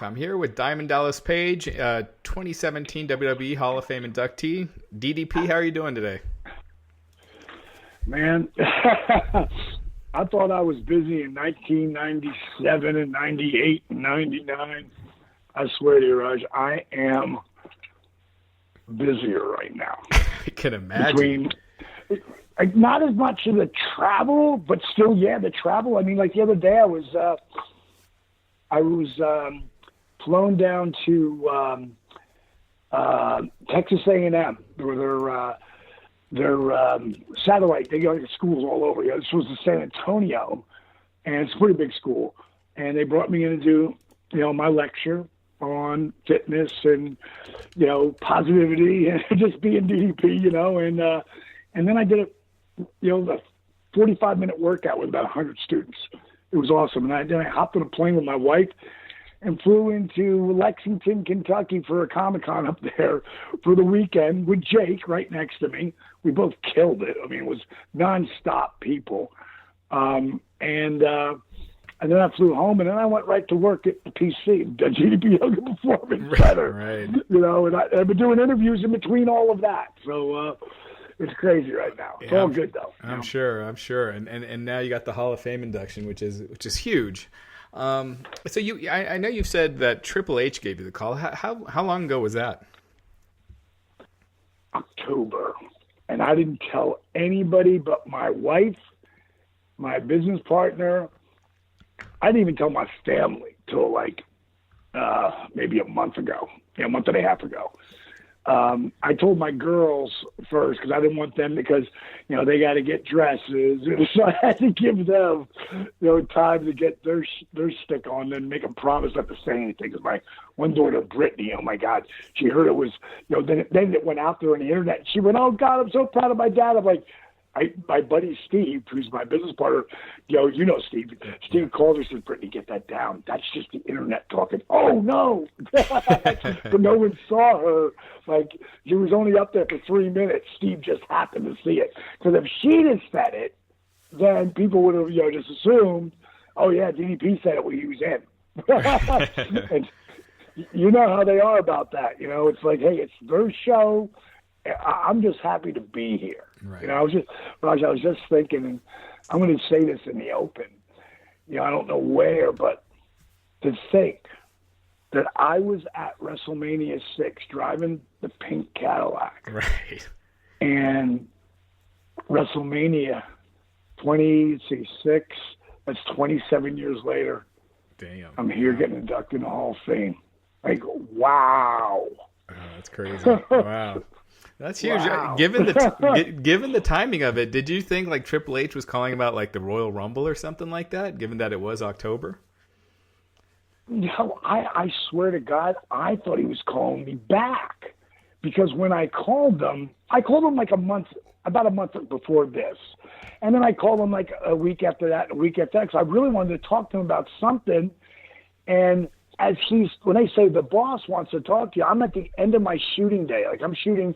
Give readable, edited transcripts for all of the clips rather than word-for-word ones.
I'm here with Diamond Dallas Page, 2017 WWE Hall of Fame inductee. DDP, how are you doing today? Man, I thought I was busy in 1997 and 98 and 99. I swear to you, Raj, I am busier right now. I can imagine. Not as much of the travel, but still, the travel. I mean, like the other day, I was flown down to Texas A&M, where their satellite. They go to schools all over. This was in San Antonio, and it's a pretty big school. And they brought me in to do, my lecture on fitness and, positivity and just being DDP, and then I did a 45-minute workout with about 100 students. It was awesome. And then I hopped on a plane with my wife and flew into Lexington, Kentucky for a Comic-Con up there for the weekend with Jake right next to me. We both killed it. I mean, it was nonstop people. And then I flew home, and then I went right to work at the PC, the GDP Yoga Performance Center. Right. And I've been doing interviews in between all of that. So it's crazy right now. It's all good, though. I'm sure. And now you got the Hall of Fame induction, which is huge. So I know you've said that Triple H gave you the call. How long ago was that? October. And I didn't tell anybody but my wife, my business partner. I didn't even tell my family till maybe a month and a half ago. I told my girls first because I didn't want them because, they got to get dresses. So I had to give them, time to get their stick on and make them promise not to say anything. Because my one daughter, Brittany, oh my God, she heard it was, then it went out there on the internet. She went, oh God, I'm so proud of my dad. I'm like, my buddy Steve, who's my business partner, Steve. Steve called her and said, Brittany, get that down. That's just the internet talking. Oh, no. But no one saw her. She was only up there for 3 minutes. Steve just happened to see it. Because if she'd have said it, then people would have just assumed, oh, yeah, DDP said it when he was in. And you know how they are about that. It's like, hey, it's their show. I'm just happy to be here. Right. I was just thinking, and I'm going to say this in the open. I don't know where, but to think that I was at WrestleMania 6 driving the pink Cadillac. Right. And WrestleMania 26, that's 27 years later. Damn. I'm here getting inducted in the Hall of Fame. Wow. Oh, that's crazy. Wow. That's huge. Wow. Given the timing of it, did you think Triple H was calling about the Royal Rumble or something like that, given that it was October? I swear to God, I thought he was calling me back because when I called him about a month before this. And then I called him a week after that, because I really wanted to talk to him about something. And when they say the boss wants to talk to you, I'm at the end of my shooting day. I'm shooting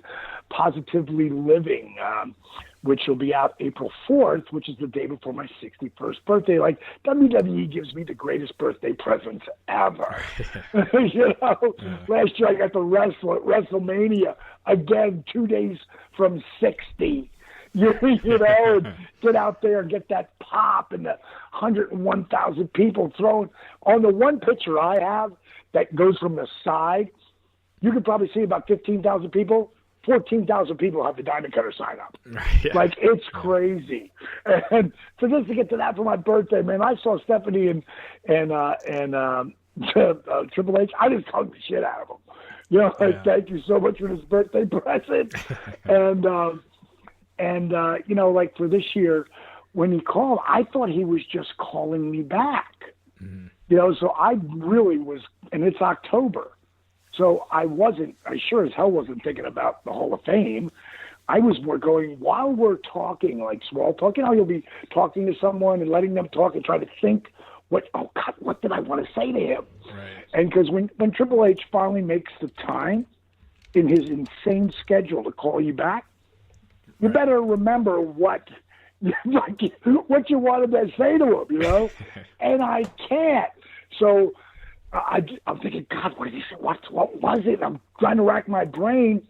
Positively Living, which will be out April 4th, which is the day before my 61st birthday. WWE gives me the greatest birthday presents ever. Last year I got to wrestle at WrestleMania again, 2 days from 60. And get out there and get that pop and the 101,000 people thrown on the one picture I have that goes from the side. You could probably see about 15,000 people. 14,000 people have the Diamond Cutter sign up. Yeah. It's crazy. And so just to get to that for my birthday, man, I saw Stephanie and Triple H. I just hugged the shit out of them. Thank you so much for this birthday present. And for this year, when he called, I thought he was just calling me back. Mm-hmm. So I really was, and it's October. So I sure as hell wasn't thinking about the Hall of Fame. I was more going, while we're talking, small talk, you'll be talking to someone and letting them talk and try to think, what did I want to say to him? Right. And because when Triple H finally makes the time in his insane schedule to call you back, you better remember what you wanted to say to him, And I can't. So I'm thinking, God, what did he say? What was it? I'm trying to rack my brain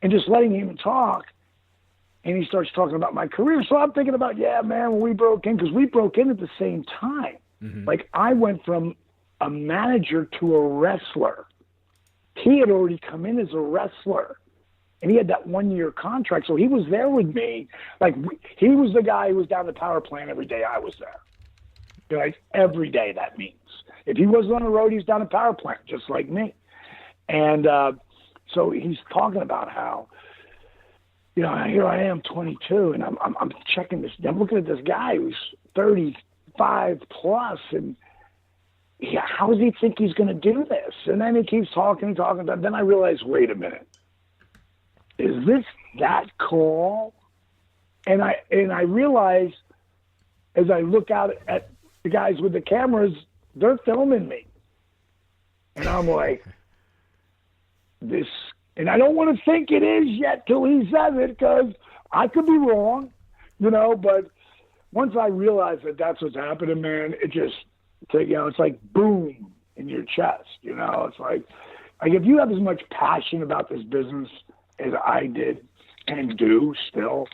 and just letting him talk. And he starts talking about my career. So I'm thinking about, yeah, man, when we broke in, because we broke in at the same time. Mm-hmm. Like, I went from a manager to a wrestler. He had already come in as a wrestler. And he had that 1-year contract. So he was there with me. Like, he was the guy who was down the power plant every day I was there. Like, every day, that means. If he wasn't on the road, he was down the power plant, just like me. And so he's talking about how, you know, here I am, 22, and I'm checking this. I'm looking at this guy who's 35 plus, and yeah, how does he think he's going to do this? And then he keeps talking. Then I realize, wait a minute, is this that call? And I realize, as I look out at the guys with the cameras, they're filming me, and I'm like, this. And I don't want to think it is yet till he says it, because I could be wrong, you know. But once I realize that that's what's happening, man, it just, you know, it's like boom in your chest, you know. It's like if you have as much passion about this business as I did and do still,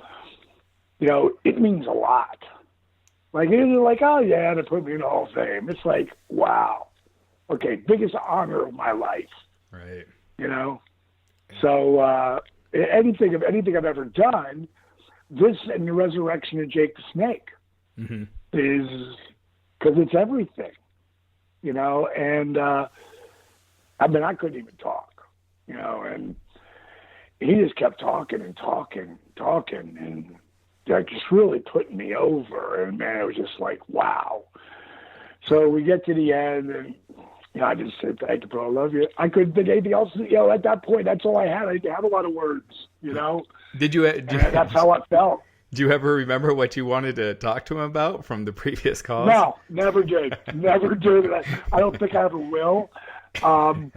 you know, it means a lot. Like, it's like, oh yeah, they put me in the Hall of Fame. It's like, wow, okay, biggest honor of my life, right? You know. So anything I've ever done, this and the resurrection of Jake the Snake mm-hmm. is, because it's everything, you know. And I mean, I couldn't even talk, you know, and he just kept talking, and like, just really putting me over. And man, it was just like, wow. So we get to the end, and you know, I just said, thank you, bro. I love you. I couldn't think anything else. You know, at that point, that's all I had. I didn't have a lot of words, you know. That's how I felt. Do you ever remember what you wanted to talk to him about from the previous calls? No, never did. Never did. I don't think I ever will. But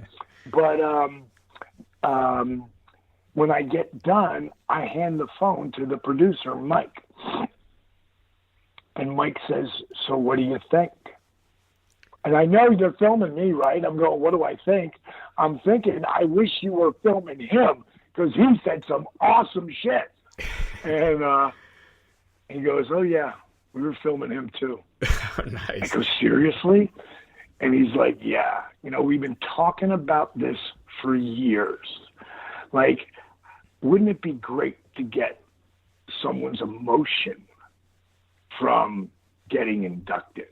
when I get done, I hand the phone to the producer, Mike. And Mike says, so what do you think? And I know they're filming me, right? I'm going, what do I think? I'm thinking, I wish you were filming him, because he said some awesome shit. And he goes, oh, yeah, we were filming him too. Nice. I go, seriously? And he's like, yeah. You know, we've been talking about this for years. Like, wouldn't it be great to get someone's emotion from getting inducted?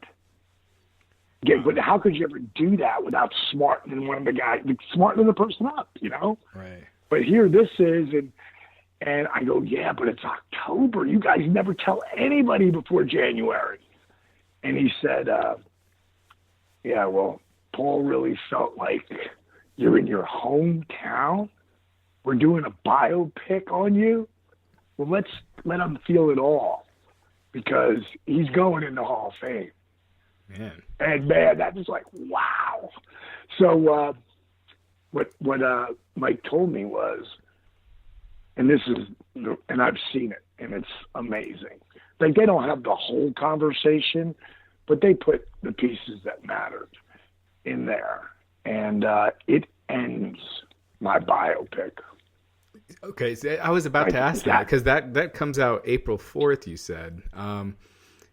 But how could you ever do that without smartening one of the guys, smartening the person up, you know? Right. But here this is, and I go, yeah, but it's October. You guys never tell anybody before January. And he said, yeah, well, Paul really felt like you're in your hometown. We're doing a biopic on you. Well, let's let him feel it all, because he's going in the Hall of Fame. Man. And man, that was like, wow. So what Mike told me was, and I've seen it, and it's amazing. Like, they don't have the whole conversation, but they put the pieces that mattered in there, and it ends my biopic. Okay, so I was about to ask that, because that comes out April 4th, you said.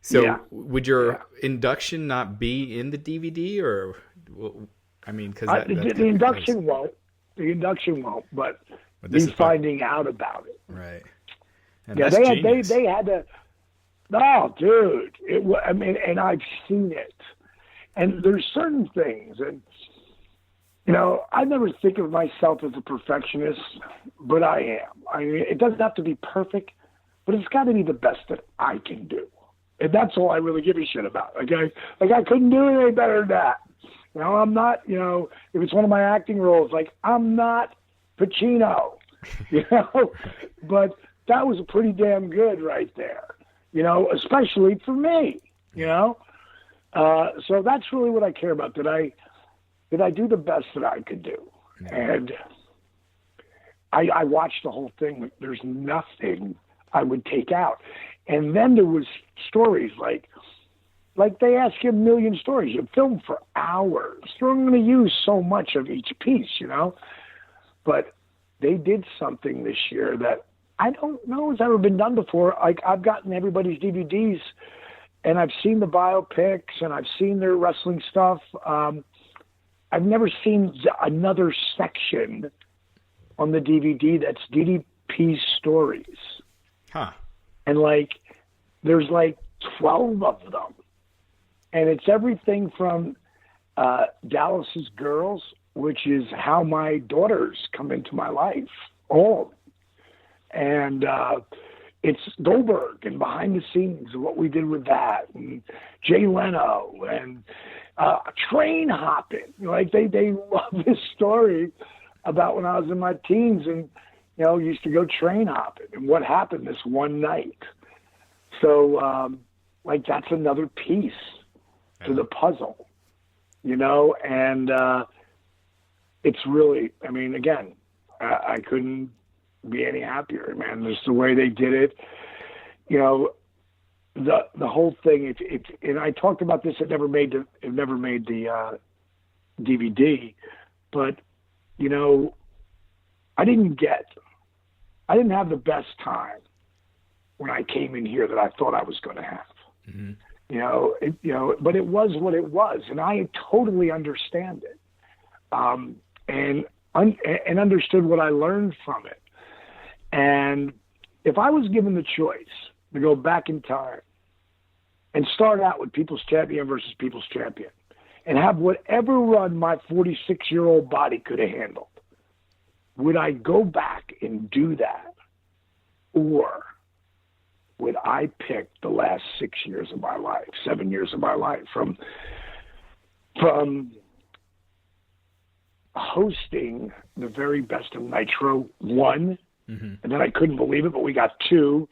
So yeah. Would your induction not be in the DVD, or, I mean, because the induction won't. The induction won't, but he's finding out about it. Right. And yeah, they had to. No, dude. I mean, and I've seen it, and there's certain things, and you know, I never think of myself as a perfectionist, but I am. I mean, it doesn't have to be perfect, but it's got to be the best that I can do. And that's all I really give a shit about. Okay? Like, I couldn't do it any better than that. You know, I'm not, you know, if it's one of my acting roles, like, I'm not Pacino, you know, but that was pretty damn good right there, you know, especially for me, you know. So that's really what I care about. Did I do the best that I could do? And I watched the whole thing. There's nothing I would take out. And then there was stories like, like they ask you a million stories. You film for hours. You're going to use so much of each piece, you know. But they did something this year that I don't know has ever been done before. Like, I've gotten everybody's DVDs, and I've seen the biopics, and I've seen their wrestling stuff. I've never seen another section on the DVD that's DDP stories. Huh. And, like, there's, like, 12 of them. And it's everything from Dallas's Girls, which is how my daughters come into my life, all of them. And it's Goldberg and behind the scenes and what we did with that, and Jay Leno and train hopping. Like they love this story about when I was in my teens and, you know, used to go train hopping and what happened this one night. So, like, that's another piece to the puzzle, you know, and it's really, I mean, again, I couldn't be any happier, man. Just the way they did it, you know, the whole thing. And I talked about this. It never made the DVD, but you know, I didn't have the best time when I came in here that I thought I was going to have. Mm-hmm. You know, but it was what it was, and I totally understand it, and understood what I learned from it. And if I was given the choice to go back in time and start out with People's Champion versus People's Champion and have whatever run my 46-year-old body could have handled, would I go back and do that? Or would I pick the last 6 years of my life, 7 years of my life, from hosting the very best of Nitro 1, mm-hmm. and then I couldn't believe it, but we got 2,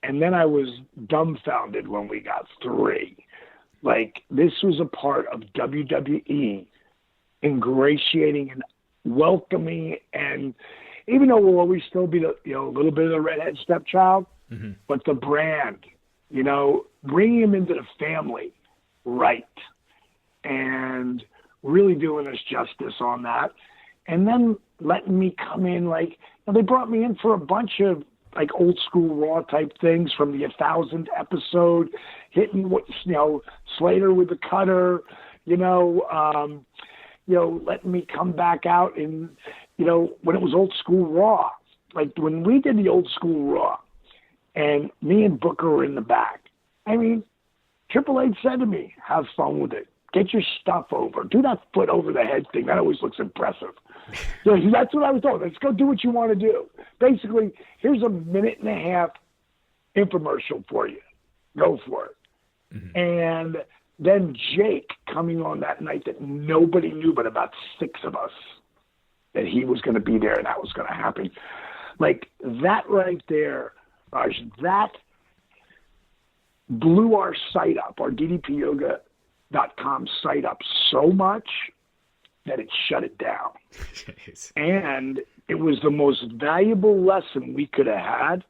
and then I was dumbfounded when we got 3. Like, this was a part of WWE ingratiating and welcoming, and even though we'll always still be the, you know, a little bit of the redhead stepchild, mm-hmm. but the brand, you know, bringing him into the family, right, and really doing us justice on that, and then letting me come in, like, you know, they brought me in for a bunch of like old school Raw type things from the 1000th episode, hitting what, you know, Slater with the cutter, you know, letting me come back out in, you know, when it was old school Raw, like when we did the old school Raw, and me and Booker were in the back. I mean, Triple H said to me, "Have fun with it. Get your stuff over. Do that foot over the head thing. That always looks impressive." So that's what I was told. Let's go do what you want to do. Basically, here's a 1.5-minute infomercial for you. Go for it. Mm-hmm. And then Jake coming on that night that nobody knew but about 6 of us that he was going to be there and that was going to happen. Like that right there, Raj, that blew our site up, our DDPyoga.com site up so much that it shut it down. Jeez. And it was the most valuable lesson we could have had,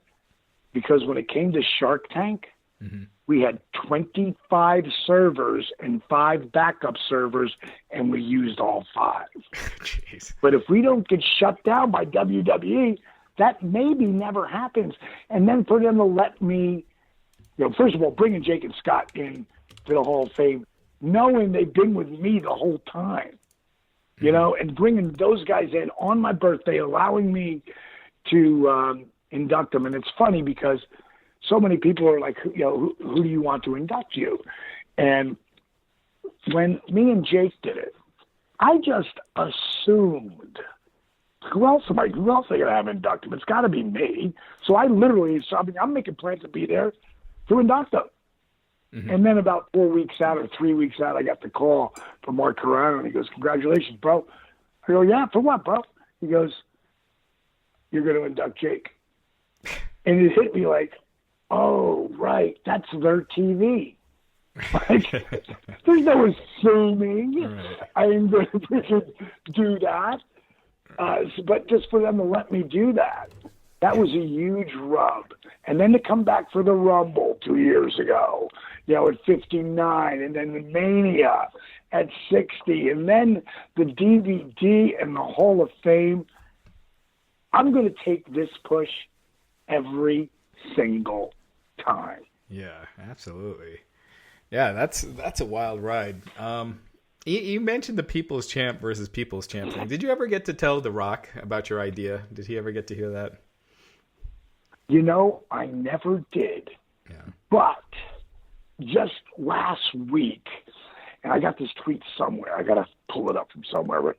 because when it came to Shark Tank, mm-hmm. we had 25 servers and 5 backup servers, and we used all 5. Jeez. But if we don't get shut down by WWE, that maybe never happens. And then for them to let me, you know, first of all, bringing Jake and Scott in to the Hall of Fame, knowing they've been with me the whole time, you know, and bringing those guys in on my birthday, allowing me to induct them. And it's funny because so many people are like, you know, who do you want to induct you? And when me and Jake did it, I just assumed, who else are they going to have induct him? It's got to be me. So I literally, I'm making plans to be there to induct them. Mm-hmm. And then about 4 weeks out or 3 weeks out, I got the call from Mark Carrano, and he goes, "Congratulations, bro." I go, "Yeah, for what, bro?" He goes, "You're going to induct Jake." And it hit me like, oh, right, that's their TV. Like, there's no assuming. Right. I'm going to do that. But just for them to let me do that, that was a huge rub. And then to come back for the Rumble 2 years ago at 59, and then the Mania at 60, and then the DVD and the Hall of Fame. I'm going to take this push every single time. Yeah, absolutely. Yeah, that's a wild ride. You mentioned the People's Champ versus People's Champ thing. Did you ever get to tell The Rock about your idea? Did he ever get to hear that? I never did. Yeah. But just last week, and I got this tweet somewhere. I got to pull it up from somewhere. But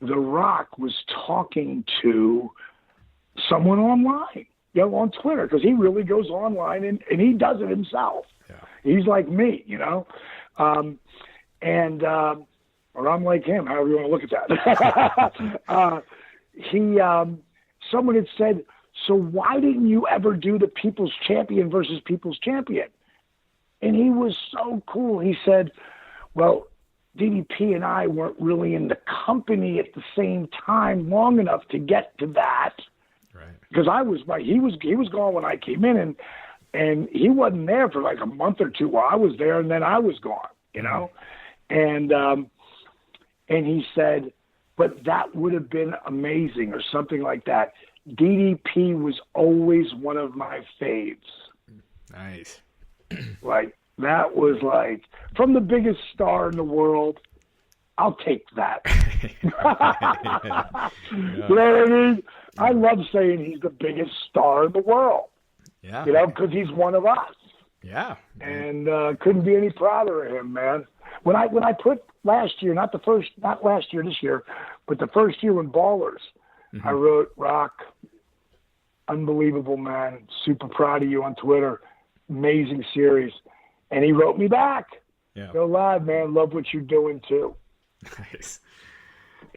The Rock was talking to someone online, on Twitter, because he really goes online and he does it himself. Yeah. He's like me, or I'm like him, however you want to look at that. Someone had said, so why didn't you ever do the People's Champion versus People's Champion? And he was so cool. He said, well, DDP and I weren't really in the company at the same time long enough to get to that. Right. Because he was gone when I came in, and he wasn't there for like a month or two while I was there, and then I was gone, And he said, but that would have been amazing or something like that. DDP was always one of my faves. Nice. Like, that was like, from the biggest star in the world, I'll take that. Yeah. You know what I mean? I love saying he's the biggest star in the world. Yeah. Because he's one of us. Yeah. And couldn't be any prouder of him, man. When I put last year, not last year, this year, but the first year when Ballers, I wrote, Rock, unbelievable, man. Super proud of you on Twitter. Amazing series. And he wrote me back. Yeah. Go live, man. Love what you're doing, too. Nice.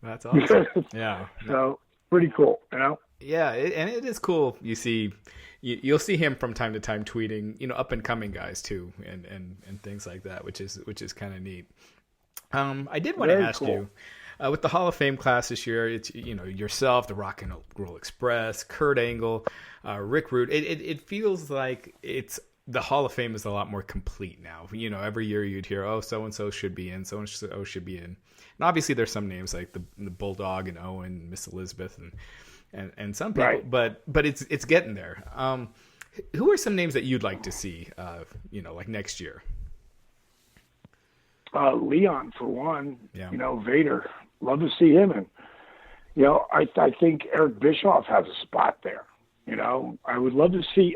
That's awesome. Yeah. So, pretty cool, Yeah, and it is cool. You'll see him from time to time tweeting, up and coming guys too, and things like that, which is kind of neat. I did want to ask you, with the Hall of Fame class this year, it's yourself, the Rock and Roll Express, Kurt Angle, Rick Rude. It feels like the Hall of Fame is a lot more complete now. Every year you'd hear, oh, so and so should be in, so and so should be in, and obviously there's some names like the Bulldog and Owen, Miss Elizabeth, and some people, right. but it's getting there. Who are some names that you'd like to see, like next year? Leon, for one. Yeah. Vader. Love to see him. And, I think Eric Bischoff has a spot there. I would love to see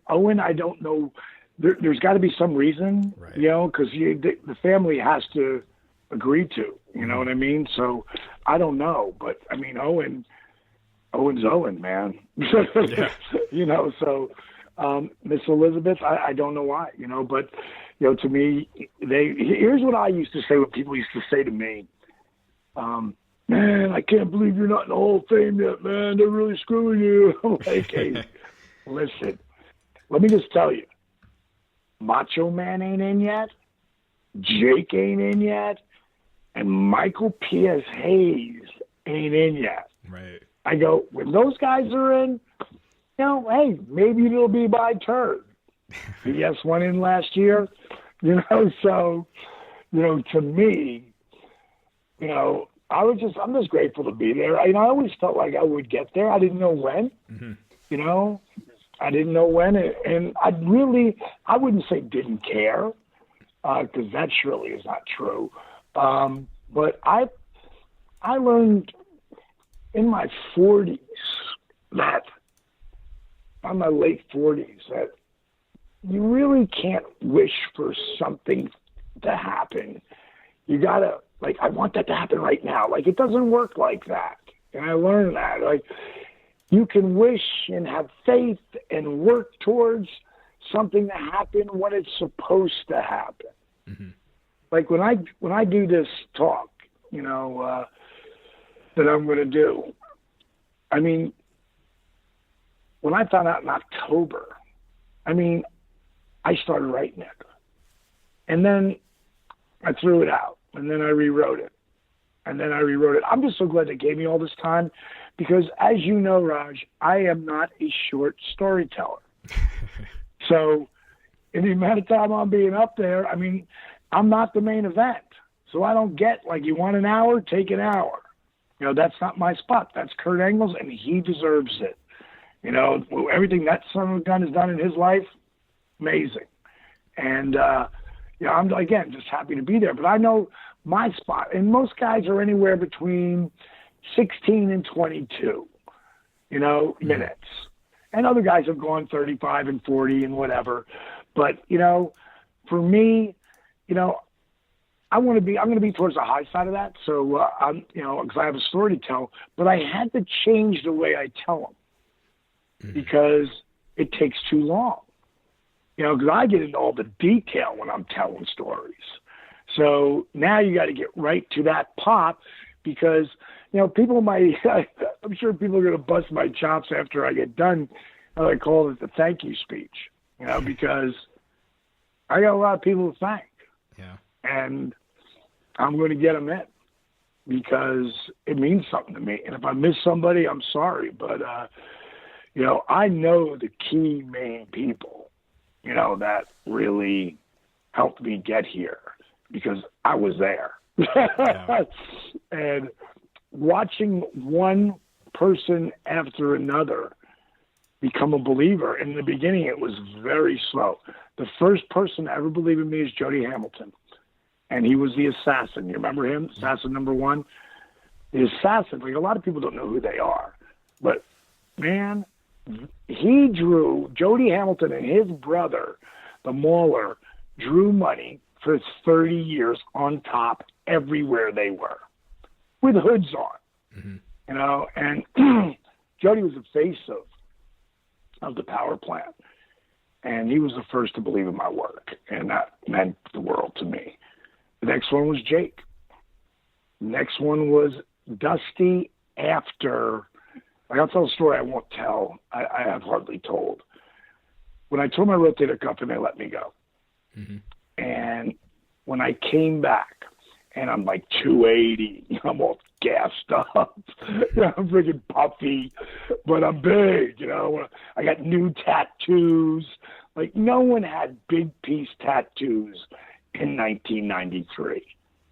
Owen. I don't know. There's got to be some reason, right. Because the family has to agree to. You know what I mean? So I don't know. But, I mean, Owen's Owen, man. Yeah. So Miss Elizabeth, I don't know why, but, to me, here's what I used to say, what people used to say to me. Man, I can't believe you're not in the Hall of Fame yet, man. They're really screwing you. I'm like, hey, listen, let me just tell you, Macho Man ain't in yet, Jake ain't in yet, and Michael P.S. Hayes ain't in yet. Right. I go, when those guys are in, hey, maybe it'll be my turn. Yes, went in last year, so, to me, I'm just grateful to be there. I always felt like I would get there. I didn't know when, I didn't know when. And I wouldn't say didn't care, because that surely is not true. But I learned in my 40s that, in my late 40s, that you really can't wish for something to happen. You gotta, I want that to happen right now. It doesn't work like that. And I learned that. You can wish and have faith and work towards something to happen when it's supposed to happen. Mm-hmm. When I do this talk, that I'm going to do, I mean, when I found out in October, I started writing it. And then I threw it out. And then I rewrote it. And then I rewrote it. I'm just so glad they gave me all this time because, as you know, Raj, I am not a short storyteller. So in the amount of time I'm being up there, I mean, I'm not the main event. So I don't get, like, you want an hour, take an hour. You know, that's not my spot. That's Kurt Angle's, and he deserves it. You know, everything that son of a gun has done in his life, amazing. And, you know, I'm, again, just happy to be there. But I know my spot, and most guys are anywhere between 16 and 22, you know, minutes. And other guys have gone 35 and 40 and whatever. But, you know, for me, you know, I'm going to be towards the high side of that. So, I'm, you know, because I have a story to tell, but I had to change the way I tell them because it takes too long. You know, because I get into all the detail when I'm telling stories. So now you got to get right to that pop because, you know, people might, I'm sure people are going to bust my chops after I get done. I call it the thank you speech, you know, because I got a lot of people to thank. Yeah. And I'm going to get them in because it means something to me. And if I miss somebody, I'm sorry. But, you know, I know the key main people, you know, that really helped me get here because I was there. Yeah. And watching one person after another become a believer, in the beginning it was very slow. The first person to ever believe in me is Jody Hamilton. And he was the assassin. You remember him? Assassin number one? The assassin, like a lot of people don't know who they are. But, man, he drew, Jody Hamilton and his brother, the Mauler, drew money for 30 years on top everywhere they were with hoods on. Mm-hmm. You know, and Jody was the face of the power plant. And he was the first to believe in my work. And that meant the world to me. The next one was Jake. The next one was Dusty after. I'll tell a story I won't tell. I have hardly told. When I told my rotator cuff and they let me go. Mm-hmm. And when I came back and I'm like 280, I'm all gassed up. I'm freaking puffy, but I'm big, you know. I got new tattoos. Like no one had big piece tattoos in 1993.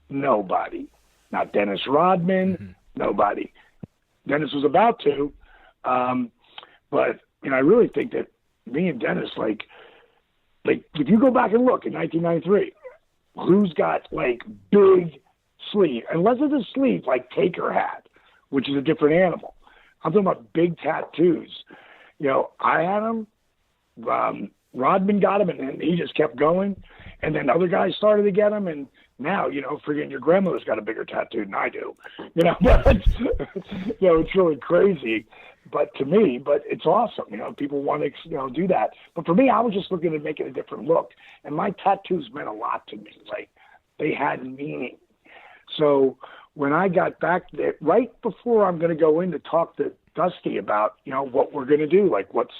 Nobody. Not Dennis Rodman. Mm-hmm. Nobody. Dennis was about to. But, you know, I really think that me and Dennis, like if you go back and look in 1993, who's got, like, big sleeve? Unless it's a sleeve like Taker had, which is a different animal. I'm talking about big tattoos. You know, I had them. Rodman got him, and then he just kept going. And then other guys started to get them, and now, you know, friggin' your grandmother's got a bigger tattoo than I do. You know, but, you know, it's really crazy. But to me, but it's awesome. You know, people want to, you know, do that. But for me, I was just looking at making a different look. And my tattoos meant a lot to me. Like, they had meaning. So when I got back there, right before I'm going to go in to talk to Dusty about, you know, what we're going to do, like what's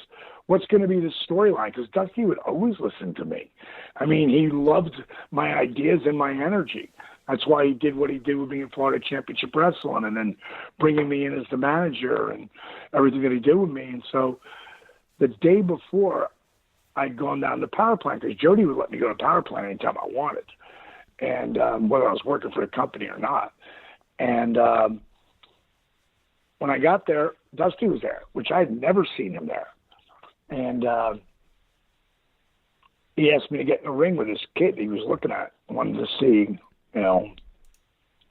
going to be the storyline, because Dusty would always listen to me. I mean, he loved my ideas and my energy. That's why he did what he did with me in Florida Championship Wrestling and then bringing me in as the manager and everything that he did with me. And so the day before, I'd gone down to power plant because Jody would let me go to power plant anytime I wanted, and whether I was working for a company or not. And when I got there, Dusty was there, which I had never seen him there. And he asked me to get in the ring with this kid he was looking at, wanted to see, you know,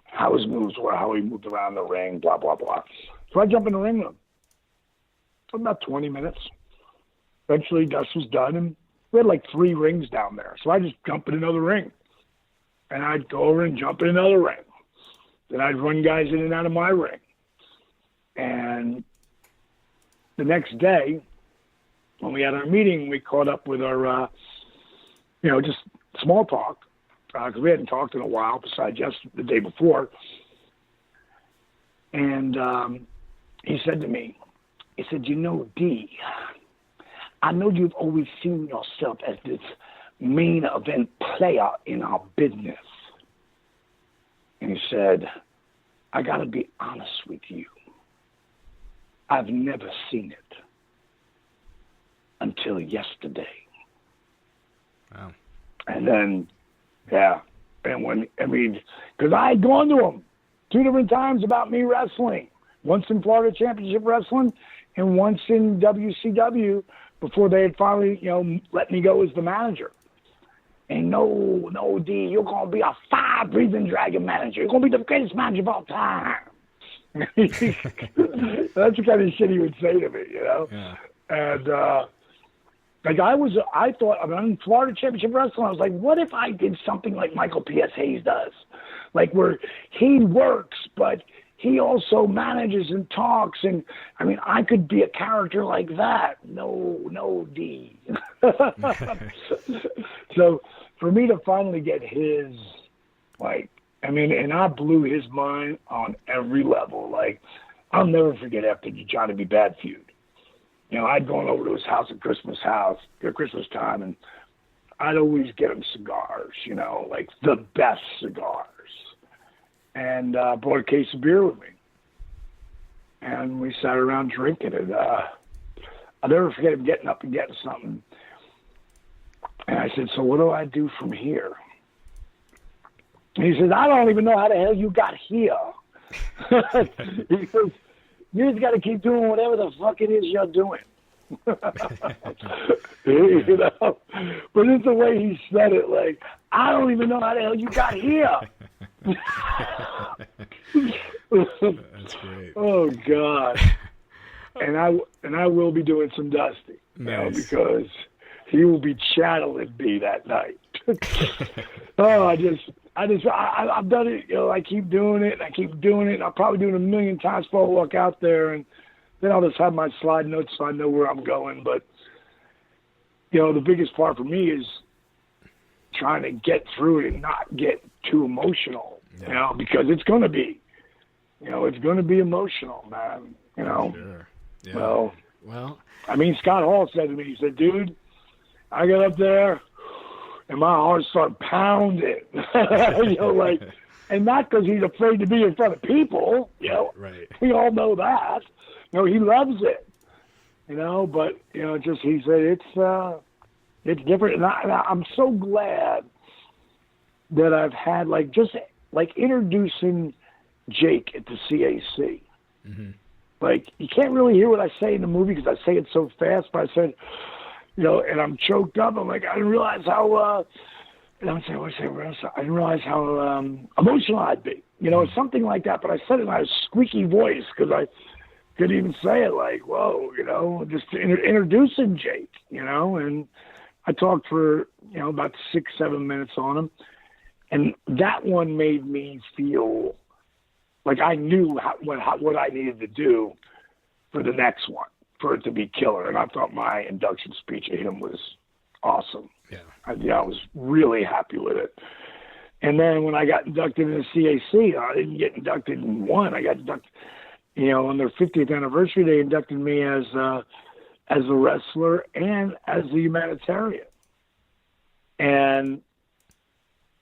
how his moves were, how he moved around the ring, blah, blah, blah. So I jump in the ring with him. For about 20 minutes. Eventually, Dust was done, and we had like 3 rings down there. So I just jump in another ring. And I'd go over and jump in another ring. Then I'd run guys in and out of my ring. And the next day, when we had our meeting, we caught up with our, you know, just small talk, because we hadn't talked in a while besides just the day before. And he said to me, he said, you know, D, I know you've always seen yourself as this main event player in our business. And he said, I got to be honest with you. I've never seen it until yesterday. Wow. And then, yeah. And because I had gone to him 2 different times about me wrestling. Once in Florida Championship Wrestling and once in WCW before they had finally, let me go as the manager. And no, D, you're going to be a fire-breathing dragon manager. You're going to be the greatest manager of all time. That's the kind of shit he would say to me, Yeah. And, I thought, in Florida Championship Wrestling, I was like, what if I did something like Michael P.S. Hayes does? Like where he works, but he also manages and talks. And, I could be a character like that. No, D. So for me to finally get his, and I blew his mind on every level. Like, I'll never forget after the Johnny B. Bad feud. I'd gone over to his house at Christmas time, and I'd always get him cigars, like the best cigars. And brought a case of beer with me. And we sat around drinking it. I'll never forget him getting up and getting something. And I said, so what do I do from here? And he says, I don't even know how the hell you got here. He goes, you just got to keep doing whatever the fuck it is you're doing. But it's the way he said it, like, I don't even know how the hell you got here. That's great. Oh God. And I will be doing some Dusty. Nice. Because he will be channeling me that night. I've done it, I keep doing it, and I keep doing it, and I'll probably do it a million times before I walk out there, and then I'll just have my slide notes so I know where I'm going. But, the biggest part for me is trying to get through it and not get too emotional, because it's going to be, it's going to be emotional, man, Sure. Yeah. Well, Scott Hall said to me, he said, dude, I got up there, and my heart started pounding, and not because he's afraid to be in front of people, Right. We all know that. He loves it, but, he said it's different. And I'm so glad that I've had, introducing Jake at the CAC. Mm-hmm. You can't really hear what I say in the movie because I say it so fast, but I said, and I'm choked up. I'm like, I didn't realize how, I didn't realize how emotional I'd be. It's something like that. But I said it in a squeaky voice because I couldn't even say it whoa, just introducing Jake, and I talked for, about 6-7 minutes on him. And that one made me feel like I knew what I needed to do for the next one, for it to be killer. And I thought my induction speech at him was awesome. Yeah. I was really happy with it. And then when I got inducted in the CAC, I didn't get inducted in one. I got inducted, on their 50th anniversary, they inducted me as a wrestler and as a humanitarian. And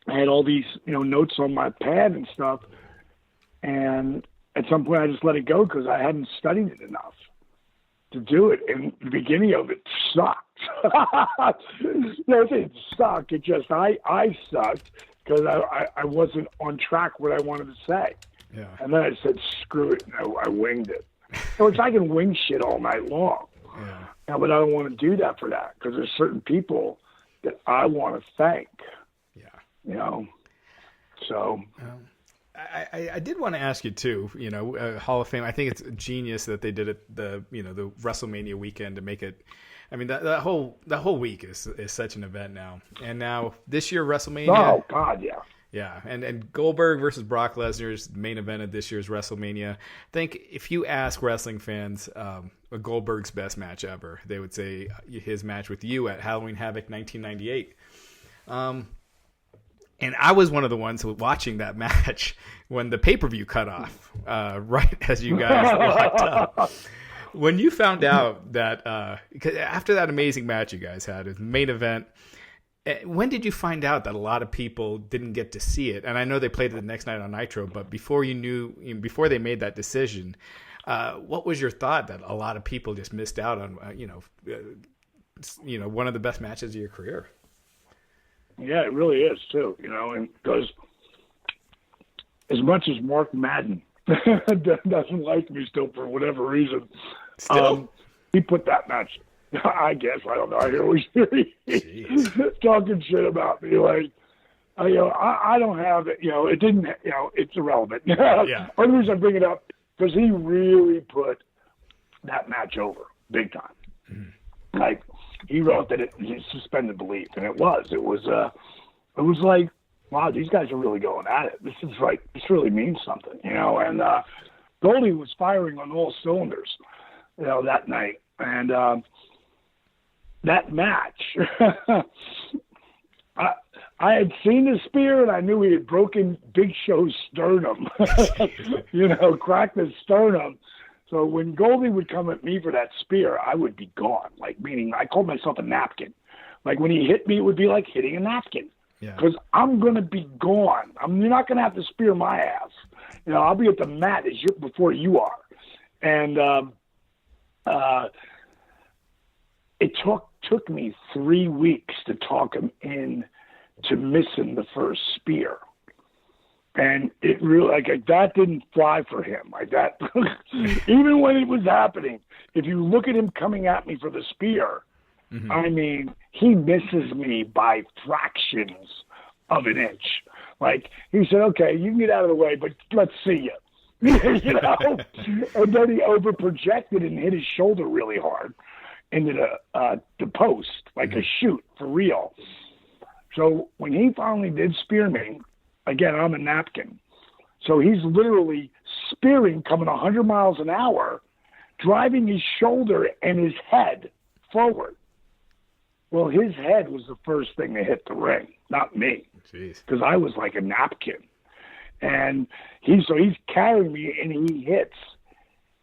I had all these, notes on my pad and stuff. And at some point I just let it go because I hadn't studied it enough to do it. And the beginning of it sucked. It didn't suck. It just, I sucked because I wasn't on track what I wanted to say. Yeah. And then I said, screw it. And I winged it. Which I can wing shit all night long. Yeah. But I don't want to do that for that because there's certain people that I want to thank. Yeah. So. I did want to ask you too, Hall of Fame. I think it's genius that they did it the WrestleMania weekend to make it. That whole week is such an event now. And now this year WrestleMania. Oh God, yeah. Yeah, and Goldberg versus Brock Lesnar's main event of this year's WrestleMania. I think if you ask wrestling fans Goldberg's best match ever, they would say his match with you at Halloween Havoc 1998. And I was one of the ones watching that match when the pay-per-view cut off, right as you guys locked up. When you found out that, after that amazing match you guys had, the main event, when did you find out that a lot of people didn't get to see it? And I know they played it the next night on Nitro, but before they made that decision, what was your thought that a lot of people just missed out on, one of the best matches of your career? Yeah, it really is too. And because as much as Mark Madden doesn't like me still for whatever reason, he put that match. I guess I don't know. I always hear he's talking shit about me. Like, I don't have it. It didn't. It's irrelevant. Yeah. Only reason I bring it up because he really put that match over big time. Mm-hmm. Like he wrote that he suspended belief, and it was. It was like, wow, these guys are really going at it. This really means something, And Goldie was firing on all cylinders, that night, and that match. I had seen the spear, and I knew he had broken Big Show's sternum, cracked his sternum. So when Goldie would come at me for that spear, I would be gone. Like, meaning I called myself a napkin. Like, when he hit me, it would be like hitting a napkin. Because I'm going to be gone. You're not going to have to spear my ass. I'll be at the mat before you are. And it took me 3 weeks to talk him in to missing the first spear. And it really, that didn't fly for him. Like that, even when it was happening, if you look at him coming at me for the spear, mm-hmm. I mean, he misses me by fractions of an inch. Like, he said, okay, you can get out of the way, but let's see you. And then he overprojected and hit his shoulder really hard into the post, like a shoot for real. So when he finally did spear me, again, I'm a napkin. So he's literally spearing, coming 100 miles an hour, driving his shoulder and his head forward. Well, his head was the first thing to hit the ring, not me, because I was like a napkin. And he's carrying me, and he hits.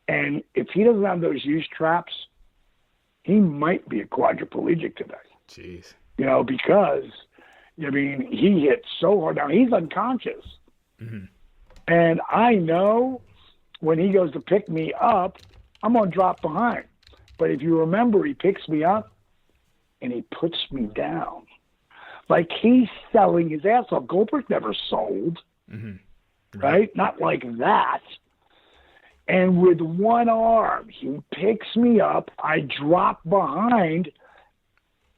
And if he doesn't have those use traps, he might be a quadriplegic today. Jeez. Because, he hit so hard. Now, he's unconscious. Mm-hmm. And I know when he goes to pick me up, I'm going to drop behind. But if you remember, he picks me up, and he puts me down. Like he's selling his ass off. Goldberg never sold, mm-hmm. right? Not like that. And with one arm, he picks me up. I drop behind.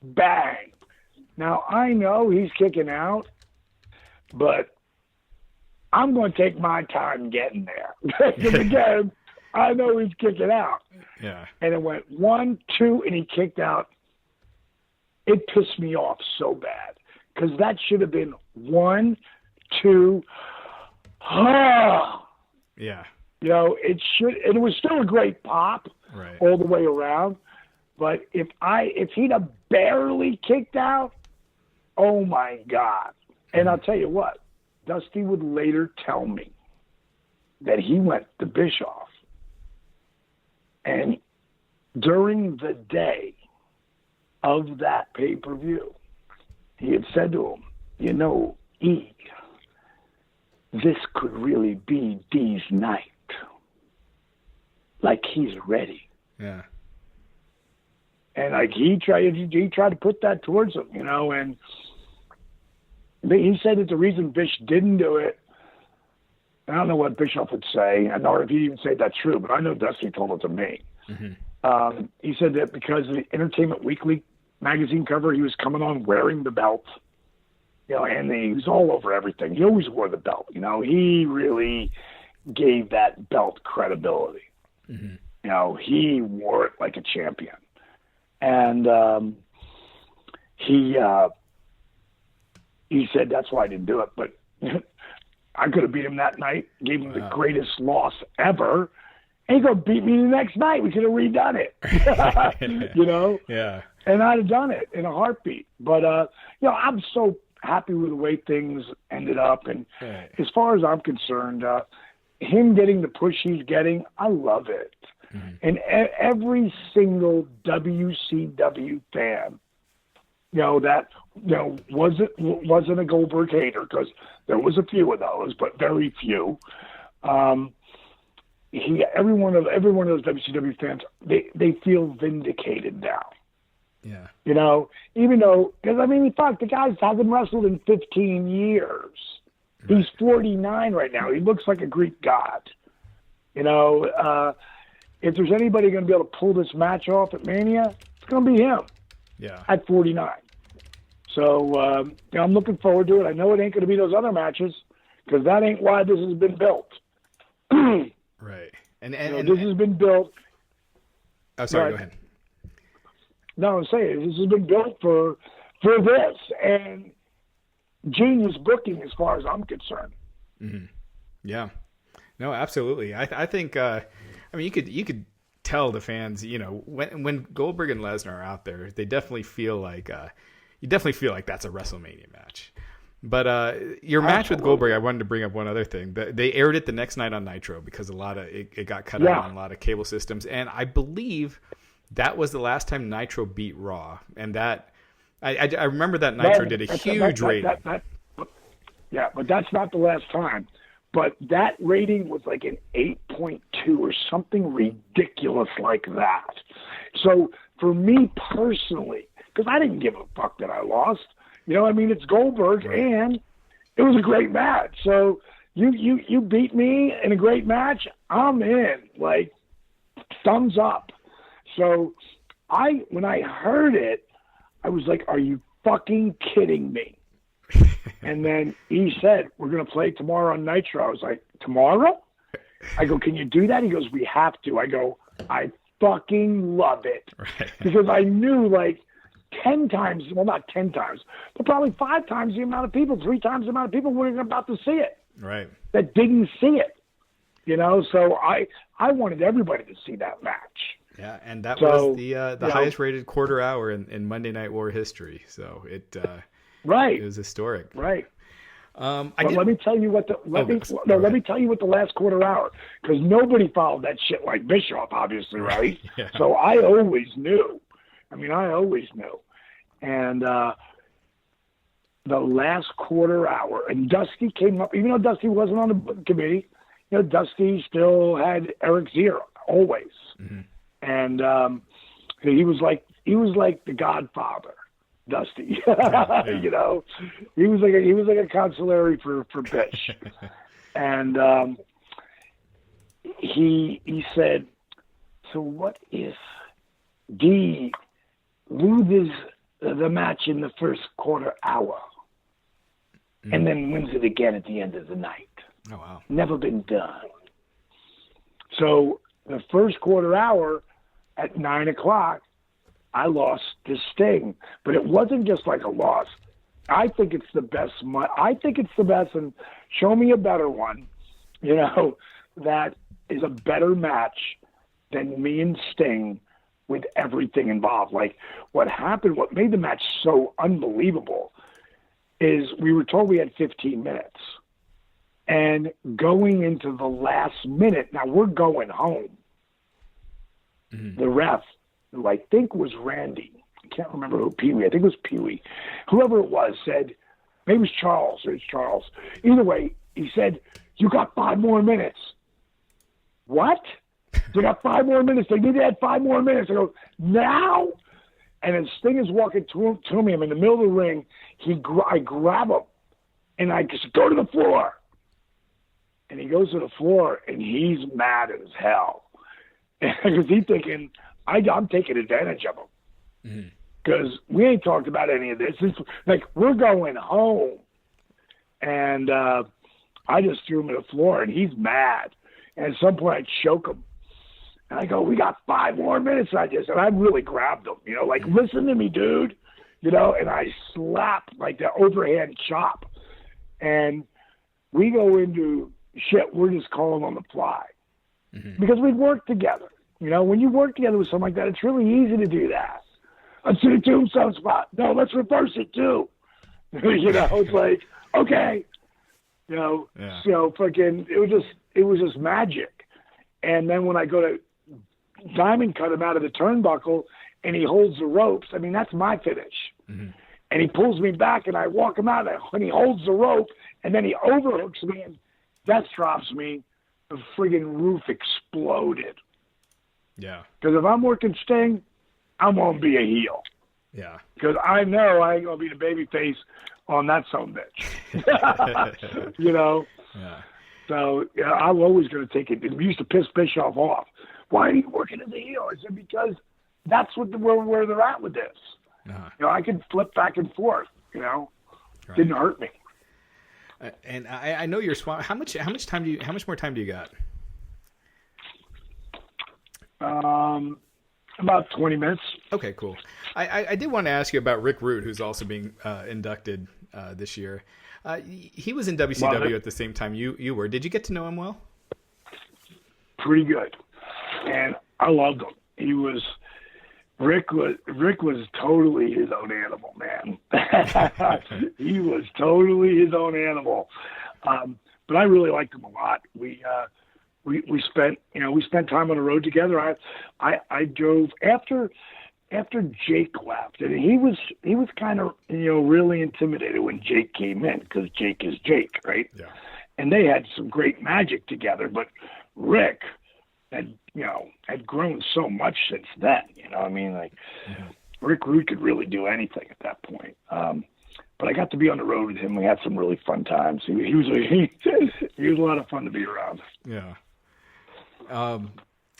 Bang. Now, I know he's kicking out, but I'm going to take my time getting there. Because again, I know he's kicking out. Yeah. And it went 1, 2, and he kicked out. It pissed me off so bad because that should have been 1, 2. Yeah. It should, and it was still a great pop all the way around. But if he'd have barely kicked out, oh my God. And I'll tell you what, Dusty would later tell me that he went to Bischoff. And during the day of that pay-per-view, he had said to him, E, this could really be D's night. Like he's ready. Yeah. And he tried to put that towards him, and he said that the reason Bish didn't do it, I don't know what Bischoff would say, I know if he even say that's true, but I know Dusty told it to me. Mm-hmm. He said that because of the Entertainment Weekly magazine cover, he was coming on wearing the belt, and he was all over everything. He always wore the belt, he really gave that belt credibility. Mm-hmm. He wore it like a champion. And he said that's why I didn't do it. But I could have beat him that night, gave him the greatest loss ever. And he's going to beat me the next night. We could have redone it. Yeah. And I'd have done it in a heartbeat. But, I'm so happy with the way things ended up. And as far as I'm concerned, him getting the push he's getting, I love it. Mm-hmm. And every single WCW fan, wasn't a Goldberg hater, because there was a few of those, but very few. Every one of those WCW fans, they feel vindicated now. Yeah. Even though, because I mean, fuck, the guy hasn't wrestled in 15 years. Right. He's 49 right now. He looks like a Greek god. If there's anybody going to be able to pull this match off at Mania, it's going to be him. Yeah. At 49. So I'm looking forward to it. I know it ain't going to be those other matches because that ain't why this has been built. Right. And this has been built. Oh, sorry. Go ahead. No, I'm saying this has been built for this and genius booking as far as I'm concerned. Mm-hmm. Yeah. No, absolutely. I think. You could tell the fans. When Goldberg and Lesnar are out there, they definitely feel like that's a WrestleMania match. But your match with Goldberg, I wanted to bring up one other thing. They aired it the next night on Nitro because it got cut out on a lot of cable systems, and I believe that was the last time Nitro beat Raw, and that I remember that Nitro did a huge rating. Yeah, but that's not the last time. But that rating was like an 8.2 or something ridiculous like that. So for me personally, because I didn't give a fuck that I lost, it's Goldberg, right. And it was a great match. So you beat me in a great match, I'm in. Like, thumbs up. So when I heard it, I was like, are you fucking kidding me? And then he said, we're going to play tomorrow on Nitro. I was like, tomorrow? I go, can you do that? He goes, we have to. I go, I fucking love it. Right. Because I knew like 10 times, well, not 10 times, but probably 5 times the amount of people, 3 times the amount of people weren't about to see it. Right. That didn't see it. So I wanted everybody to see that match. Yeah, and that was the highest rated quarter hour in Monday Night War history. So it right. It was historic. Right. Let me tell you what let me tell you what the last quarter hour, because nobody followed that shit like Bischoff, obviously, right? Yeah. So I always knew. And the last quarter hour, and Dusty came up, even though Dusty wasn't on the committee, Dusty still had Eric's ear always. Mm-hmm. And he was like the Godfather. Dusty, yeah. He was like a consigliere for Bish, and he said, so what if D loses the match in the first quarter hour, and then wins it again at the end of the night? Oh wow! Never been done. So the first quarter hour at 9:00. I lost to Sting, but it wasn't just like a loss. I think it's the best. And show me a better one, that is a better match than me and Sting with everything involved. Like what happened, what made the match so unbelievable is we were told we had 15 minutes. And going into the last minute, now we're going home. Mm-hmm. The ref, who I think was Randy, I can't remember who, Pee-wee, I think it was Pee-wee. Whoever it was said, maybe it was Charles, or it's Charles. Either way, he said, you got 5 more minutes. What? They got 5 more minutes. They need to add 5 more minutes. I go, now? And as Sting is walking to me, I'm in the middle of the ring, I grab him, and I just go to the floor. And he goes to the floor, and he's mad as hell. Because he's thinking, I'm taking advantage of him because we ain't talked about any of this. It's like we're going home, and I just threw him to the floor, and he's mad. And at some point, I choke him, and I go, "We got 5 more minutes." And I really grabbed him, like listen to me, dude, and I slap like the overhand chop, and we go into shit. We're just calling on the fly because we've worked together. When you work together with something like that, it's really easy to do that. Let's do the tombstone spot. No, let's reverse it too. It's like, okay. Fucking, it was just magic. And then when I go to diamond cut him out of the turnbuckle and he holds the ropes, I mean, that's my finish. Mm-hmm. And he pulls me back and I walk him out and he holds the rope and then he overhooks me and death drops me. The friggin' roof exploded. Yeah. Because if I'm working Sting, I'm going to be a heel. Yeah. Because I know I ain't gonna be the baby face on that son of a bitch. You know. Yeah. So I'm always gonna take it. We used to piss Bischoff off. Why are you working as a heel? I said because that's where they're at with this. Uh-huh. You know, I could flip back and forth. You know, Right. Didn't hurt me. And I know you're swamped. How much more time do you got? About 20 minutes. Okay, cool. I did want to ask you about Rick Rude, who's also being inducted this year. He was in WCW at the same time you were. Did you get to know him well? Pretty good, and I loved him. Rick was totally his own animal, man. He was totally his own animal. But I really liked him a lot. We spent time on the road together. I drove after Jake left, and he was kind of really intimidated when Jake came in because Jake is Jake, right? Yeah. And they had some great magic together, but Rick had grown so much since then. You know what I mean? Like, Rick Rude could really do anything at that point. But I got to be on the road with him. We had some really fun times. He was a lot of fun to be around. Yeah.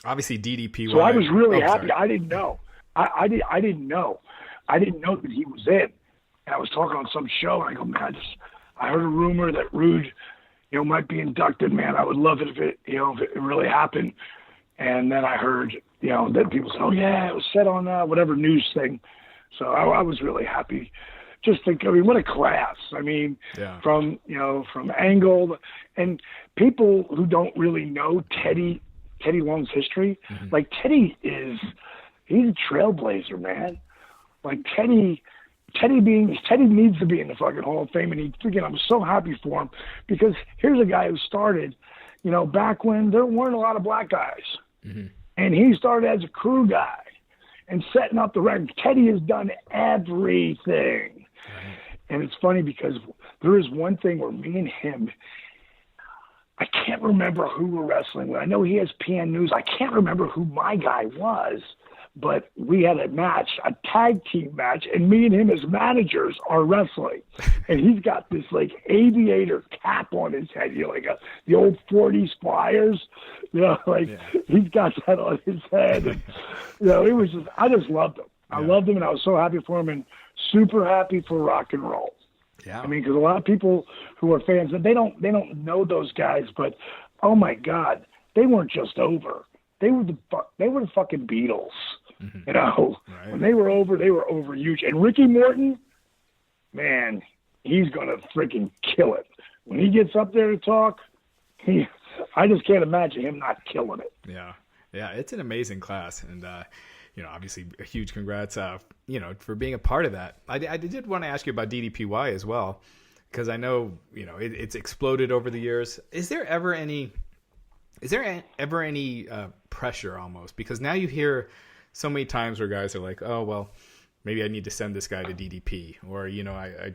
Obviously DDP. So I was really happy. Sorry. I didn't know. I didn't know. I didn't know that he was in. And I was talking on some show, and I go, man, I heard a rumor that Rude, might be inducted. Man, I would love it if it really happened. And then I heard, that people said, oh yeah, it was said on whatever news thing. So I was really happy. What a class. I mean, yeah. from Angle and people who don't really know Teddy Long's history. Mm-hmm. Like he's a trailblazer, man. Like Teddy needs to be in the fucking Hall of Fame, and I'm so happy for him because here's a guy who started, back when there weren't a lot of black guys, mm-hmm. and he started as a crew guy and setting up the record. Teddy has done everything, and it's funny because there is one thing where me and him, I can't remember who we're wrestling with. I know he has PN News. I can't remember who my guy was. But we had a tag team match, and me and him as managers are wrestling. And he's got this like aviator cap on his head, like the old 40s Flyers, He's got that on his head. And, it was I just loved him. I loved him, and I was so happy for him, and super happy for rock and roll. Yeah. I mean, because a lot of people who are fans, they don't know those guys, but oh my God, they weren't just over. They were the fucking Beatles. Mm-hmm. Right. When they were over huge. And Ricky Morton, man, he's gonna freaking kill it when he gets up there to talk. I just can't imagine him not killing it. Yeah, it's an amazing class, and obviously a huge congrats, for being a part of that. I did want to ask you about DDPY as well, because I know it's exploded over the years. Is there ever any pressure almost? Because now you hear so many times where guys are like, oh, well, maybe I need to send this guy to DDP, or, I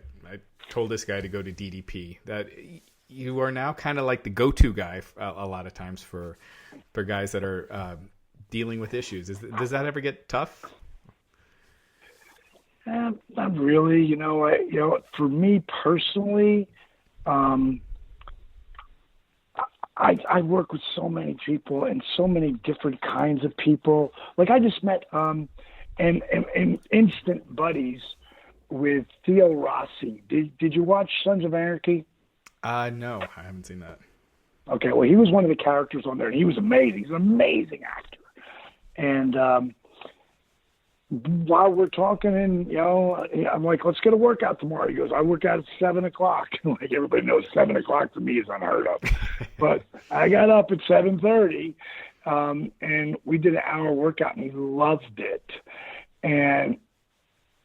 told this guy to go to DDP. That you are now kind of like the go-to guy a lot of times for guys that are dealing with issues. Does that ever get tough? Not really. For me personally, I work with so many people and so many different kinds of people. Like I just met and instant buddies with Theo Rossi. Did you watch Sons of Anarchy? No, I haven't seen that. Okay, well, he was one of the characters on there, and he was amazing. He's an amazing actor. And while we're talking, and I'm like, let's get a workout tomorrow. He goes, I work out at 7:00. Like everybody knows, 7:00 for me is unheard of. But I got up at 7:30, and we did an hour workout, and he loved it. And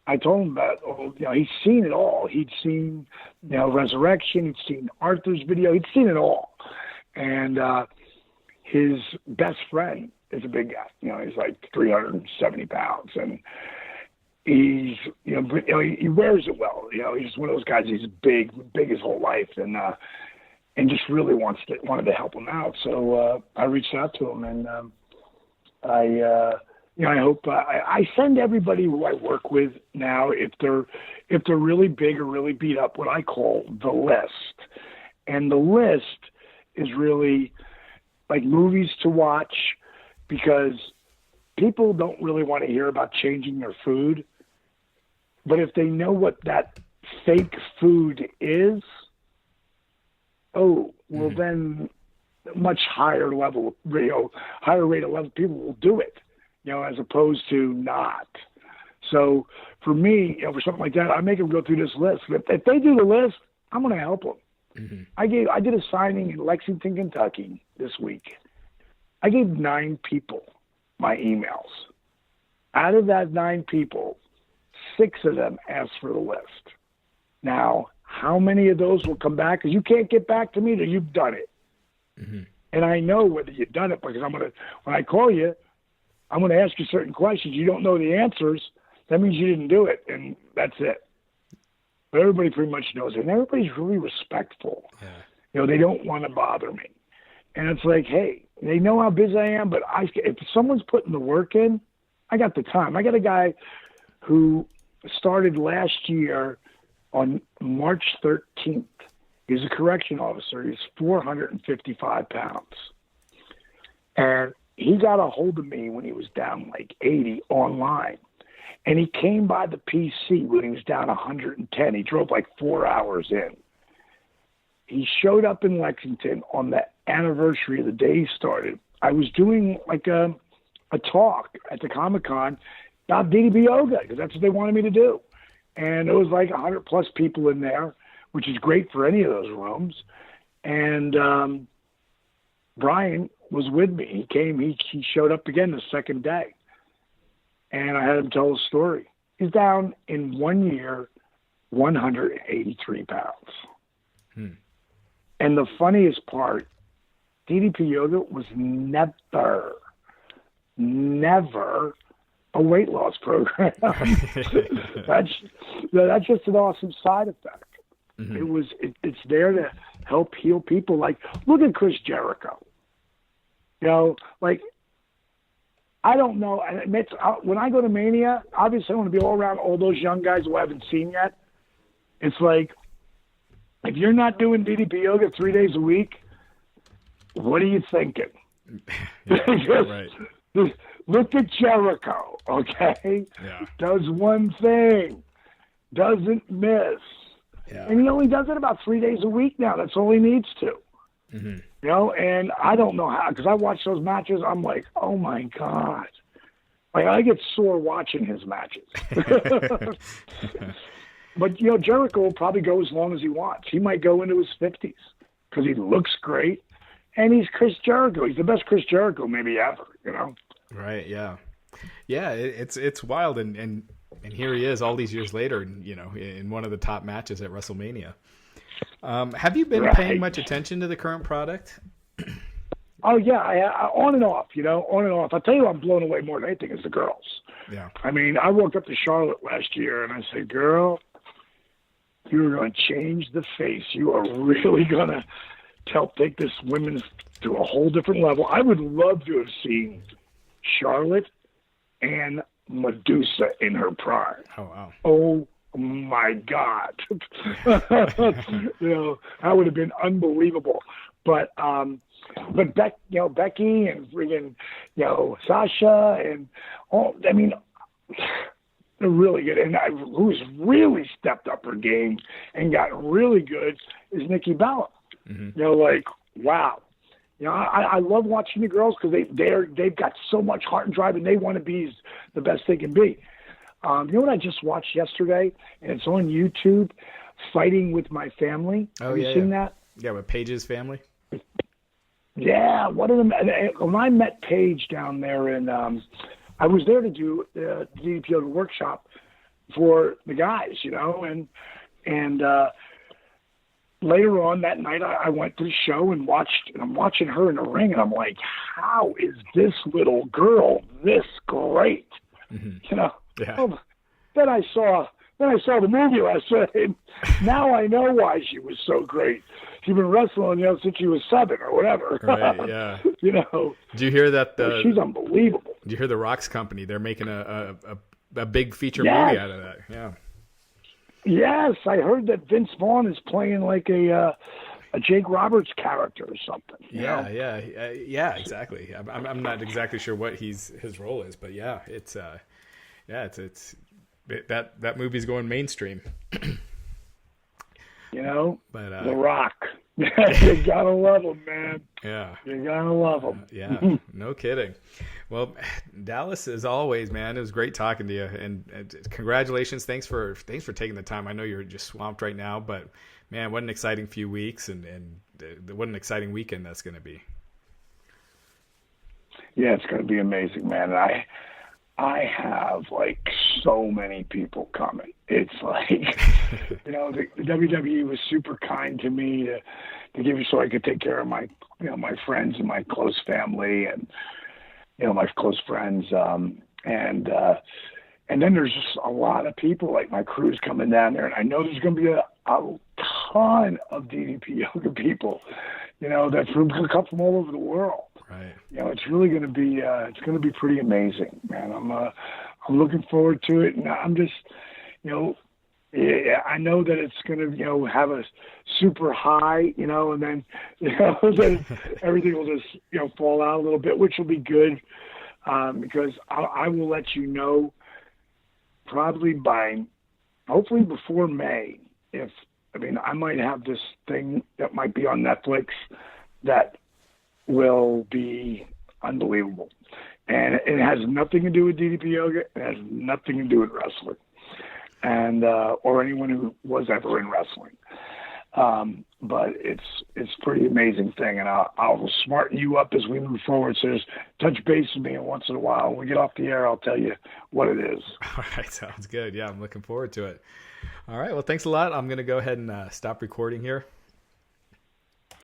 I told him about, he's seen it all. He'd seen, Resurrection. He'd seen Arthur's video. He'd seen it all. And his best friend is a big guy. He's like 370 pounds, and he's, he wears it well. He's one of those guys. He's big his whole life, and just really wanted to help him out. So I reached out to him, and I I hope I send everybody who I work with now, if they're really big or really beat up, what I call the list. And the list is really like movies to watch, because people don't really want to hear about changing their food. But if they know what that fake food is, then much higher rate of level people will do it, as opposed to not. So for me, for something like that, I make them go through this list. If they do the list, I'm going to help them. Mm-hmm. I did a signing in Lexington, Kentucky this week. I gave 9 people my emails. Out of that 9 people, 6 of them asked for the list. Now, how many of those will come back? Because you can't get back to me until you've done it. Mm-hmm. And I know whether you've done it, because when I call you, I'm going to ask you certain questions. You don't know the answers, that means you didn't do it, and that's it. But everybody pretty much knows it, and everybody's really respectful. Yeah. They don't want to bother me. And it's like, hey, they know how busy I am, but if someone's putting the work in, I got the time. I got a guy who started last year on March 13th. He's a correction officer. He's 455 pounds. And he got a hold of me when he was down like 80 online. And he came by the PC when he was down 110. He drove like 4 hours in. He showed up in Lexington on the anniversary of the day he started. I was doing like a talk at the Comic-Con about DDP yoga, because that's what they wanted me to do. And it was like 100 plus people in there, which is great for any of those rooms. And Brian was with me. He came, he showed up again the second day. And I had him tell a story. He's down in 1 year, 183 pounds. And the funniest part, DDP Yoga was never a weight loss program. That's just an awesome side effect. Mm-hmm. It's there to help heal people. Like, look at Chris Jericho. I don't know. When I go to Mania, obviously I want to be all around all those young guys who I haven't seen yet. It's like, if you're not doing DDP Yoga 3 days a week, what are you thinking? Right. Look at Jericho, okay? Yeah. Does one thing, doesn't miss. Yeah. And he only does it about 3 days a week now. That's all he needs to. Mm-hmm. And I don't know how, because I watch those matches, I'm like, oh my God. Like, I get sore watching his matches. But, Jericho will probably go as long as he wants. He might go into his 50s because he looks great. And he's Chris Jericho. He's the best Chris Jericho maybe ever, Right, yeah. Yeah, it's wild. And here he is all these years later, in one of the top matches at WrestleMania. Have you been paying much attention to the current product? Oh, yeah, on and off, on and off. I'll tell you, I'm blown away more than anything is the girls. Yeah. I mean, I walked up to Charlotte last year and I said, girl, you're going to change the face. You are really going to take this women's to a whole different level. I would love to have seen Charlotte and Medusa in her prime. Oh, wow. Oh, my God. That would have been unbelievable. But Becky and friggin', Sasha and all, I mean, they're really good. And who's really stepped up her game and got really good is Nikki Bella. Mm-hmm. Wow. I love watching the girls because they've got so much heart and drive, and they want to be the best they can be. You know what I just watched yesterday, and it's on YouTube, Fighting with My Family. Have you seen that? Yeah, with Paige's family. Yeah, one of them. When I met Paige down there, and I was there to do the DDP workshop for the guys, and later on that night, I went to the show and I'm watching her in the ring, and I'm like, how is this little girl this great? Mm-hmm. Yeah. Then I saw then I saw the movie last night, and now I know why she was so great. She's been wrestling, since she was 7 or whatever. Right, yeah. Did you hear that? She's unbelievable. Did you hear the Rock's company? They're making a big feature movie out of that. Yeah. Yes, I heard that Vince Vaughn is playing like a Jake Roberts character or something. Yeah, exactly. I'm not exactly sure what his role is, but yeah, it's that movie's going mainstream. But The Rock, you gotta love him, man. Yeah, you gotta love him. Yeah, no kidding. Well, Dallas, as always, man, it was great talking to you, and congratulations. Thanks for taking the time. I know you're just swamped right now, but man, what an exciting few weeks, and what an exciting weekend that's going to be. Yeah, it's going to be amazing, man. I have like so many people coming. It's like, the WWE was super kind to me to give me so I could take care of my, my friends and my close family and, my close friends. And then there's just a lot of people, like my crew's coming down there, and I know there's going to be a ton of DDP yoga people, that's going to come from all over the world. Right. It's really going to be pretty amazing, man. I'm looking forward to it, and I'm just, I know that it's going to, have a super high, and then, then everything will just, fall out a little bit, which will be good, because I will let you know probably hopefully before May, I might have this thing that might be on Netflix that will be unbelievable. And it has nothing to do with DDP yoga. It has nothing to do with wrestling and, or anyone who was ever in wrestling. But it's pretty amazing thing. And I'll smarten you up as we move forward. So just touch base with me once in a while. When we get off the air, I'll tell you what it is. All right. Sounds good. Yeah. I'm looking forward to it. All right. Well, thanks a lot. I'm going to go ahead and stop recording here.